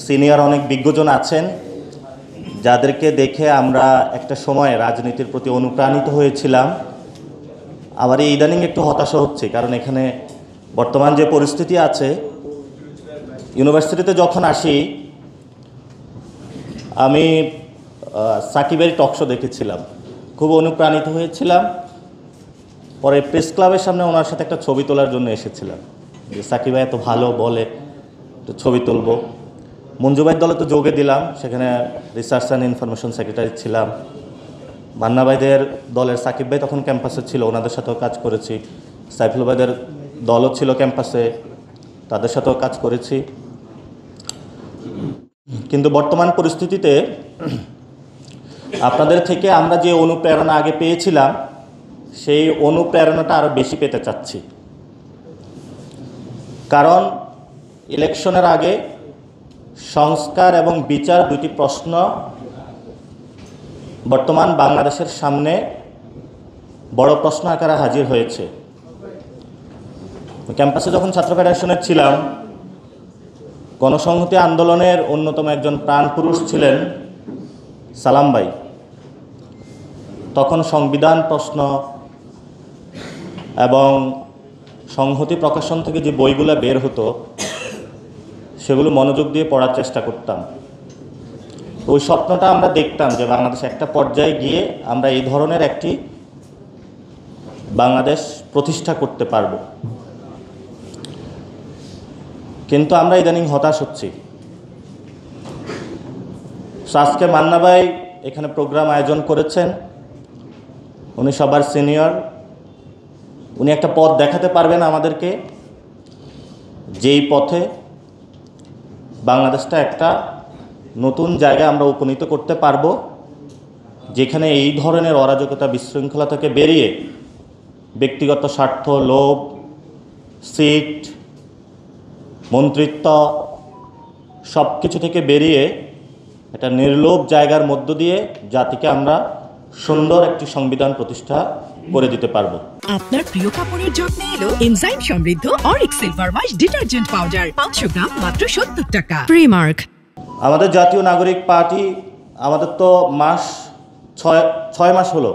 Senior অনেক বিজ্ঞজন আছেন যাদেরকে দেখে আমরা একটা সময় রাজনীতির প্রতি অনুপ্রাণিত হয়েছিলাম। আবার এই ইদানিং একটু হতাশা হচ্ছে, কারণ এখানে বর্তমান যে পরিস্থিতি আছে, ইউনিভার্সিটিতে যখন আসি আমি সাকিবের টকশো দেখেছিলাম, খুব অনুপ্রাণিত হয়েছিলাম। পরে প্রেস ক্লাবের সামনে ওনার সাথে একটা ছবি তোলার জন্য এসেছিলাম, যে সাকিব ভাই এত ভালো বলে, একটু ছবি তুলব। মঞ্জু ভাইয়ের দলে তো যোগে দিলাম, সেখানে রিসার্চ অ্যান্ড ইনফরমেশন সেক্রেটারি ছিলাম। মান্না ভাইদের দলের সাকিব ভাই তখন ক্যাম্পাসে ছিল, ওনাদের সাথেও কাজ করেছি। সাইফুল ভাইদের দলও ছিল ক্যাম্পাসে, তাদের সাথেও কাজ করেছি। কিন্তু বর্তমান পরিস্থিতিতে আপনাদের থেকে আমরা যে অনুপ্রেরণা আগে পেয়েছিলাম, সেই অনুপ্রেরণাটা আরও বেশি পেতে চাচ্ছি। কারণ ইলেকশনের আগে সংস্কার এবং বিচার দুটি প্রশ্ন বর্তমান বাংলাদেশের সামনে বড় প্রশ্ন আকারে হাজির হয়েছে। ক্যাম্পাসে যখন ছাত্র ফেডারেশনের ছিলাম, গণসংহতি আন্দোলনের অন্যতম একজন প্রাণপুরুষ ছিলেন সালাম ভাই। তখন সংবিধান প্রশ্ন এবং সংহতি প্রকাশন থেকে যে বইগুলো বের হতো, সেগুলো মনোযোগ দিয়ে পড়ার চেষ্টা করতাম। ওই স্বপ্নটা আমরা দেখতাম যে বাংলাদেশ একটা পর্যায়ে গিয়ে আমরা এই ধরনের একটি বাংলাদেশ প্রতিষ্ঠা করতে পারব। কিন্তু আমরা ইদানিং হতাশ হচ্ছি। আজকে মান্না ভাই এখানে প্রোগ্রাম আয়োজন করেছেন, উনি সবার সিনিয়র। উনি একটা পথ দেখাতে পারবেন আমাদেরকে, যেই পথে বাংলাদেশটা একটা নতুন জায়গায় আমরা উপনীত করতে পারবো, যেখানে এই ধরনের অরাজকতা বিশৃঙ্খলা থেকে বেরিয়ে ব্যক্তিগত স্বার্থ, লোভ, সিট, মন্ত্রিত্ব সব কিছু থেকে বেরিয়ে একটা নির্লোভ জায়গার মধ্য দিয়ে জাতিকে আমরা সুন্দর একটি সংবিধান প্রতিষ্ঠা করে দিতে পারবো। আপনার প্রিয় কাপড়ের যত্নে এলো এনজাইম সমৃদ্ধ Arik silver wash detergent powder, 500 গ্রাম মাত্র 70 টাকা। প্রিমার্ক। আমাদের জাতীয় নাগরিক পার্টি, আমাদের তো ছয় মাস হলো।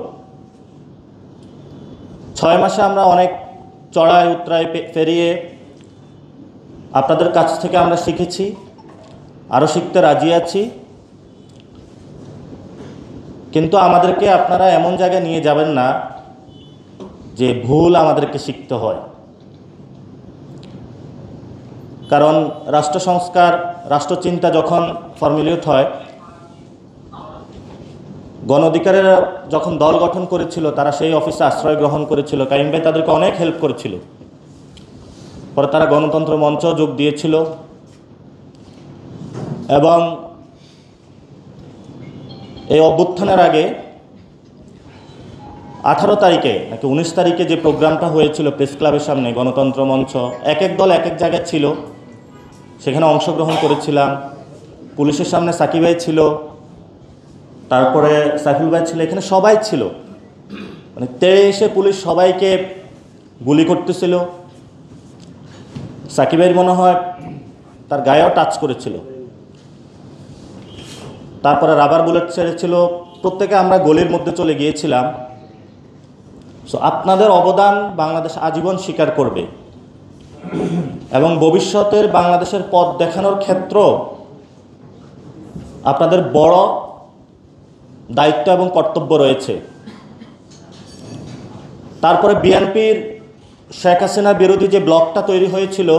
6 মাসে আমরা অনেক চড়াই উতরাই পেরিয়ে আপনাদের কাছ থেকে আমরা শিখেছি, আরও শিখতে রাজি আছি। কিন্তু আমাদেরকে আপনারা এমন জায়গায় নিয়ে যাবেন না যে ভুল আমাদেরকে শিখতে হয়। কারণ রাষ্ট্র সংস্কার, রাষ্ট্রচিন্তা যখন ফর্মুলেট হয়, গণ অধিকারের যখন দল গঠন করেছিল, তারা সেই অফিসে আশ্রয় গ্রহণ করেছিল। কাইম ভাই তাদেরকে অনেক হেল্প করেছিল। পরে তারা গণতন্ত্র মঞ্চ যোগ দিয়েছিল এবং এই অভ্যুত্থানের আগে 18 তারিখে নাকি 19 তারিখে যে প্রোগ্রামটা হয়েছিল প্রেস ক্লাবের সামনে, গণতন্ত্র মঞ্চ, এক এক দল এক এক জায়গায় ছিল, সেখানে অংশগ্রহণ করেছিলাম। পুলিশের সামনে সাকিব ভাই ছিল, তারপরে সাইফুল ভাই ছিল, এখানে সবাই ছিল। মানে তেড়ে এসে পুলিশ সবাইকে গুলি করতেছিল। সাকিব ভাইয়ের মনে হয় তার গায়েও টাচ করেছিল। তারপরে রাবার বুলেট ছেড়েছিল। প্রত্যেকে আমরা গলির মধ্যে চলে গিয়েছিলাম। সো আপনাদের অবদান বাংলাদেশ আজীবন স্বীকার করবে এবং ভবিষ্যতের বাংলাদেশের পথ দেখানোর ক্ষেত্র আপনাদের বড় দায়িত্ব এবং কর্তব্য রয়েছে। তারপরে বিএনপির শেখ হাসিনা বিরোধী যে ব্লকটা তৈরি হয়েছিল,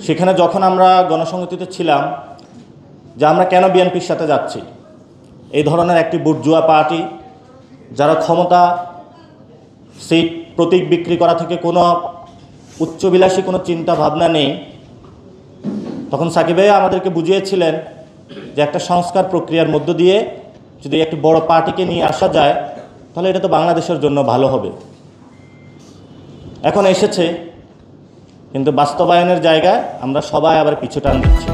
সেখানে যখন আমরা গণসংহতিতে ছিলাম, যে আমরা কেন বিএনপির সাথে যাচ্ছি, এই ধরনের একটি বুর্জুয়া পার্টি যারা ক্ষমতা, সিট, প্রতীক বিক্রি করা থেকে কোনো উচ্চবিলাসী কোনো চিন্তা ভাবনা নেই, তখন সাকিব ভাই আমাদেরকে বুঝিয়েছিলেন যে একটা সংস্কার প্রক্রিয়ার মধ্য দিয়ে যদি একটি বড় পার্টিকে নিয়ে আসা যায়, তাহলে এটা তো বাংলাদেশের জন্য ভালো হবে। এখন এসেছে, কিন্তু বাস্তবায়নের জায়গায় আমরা সবাই আবার পিছু টান দিচ্ছি।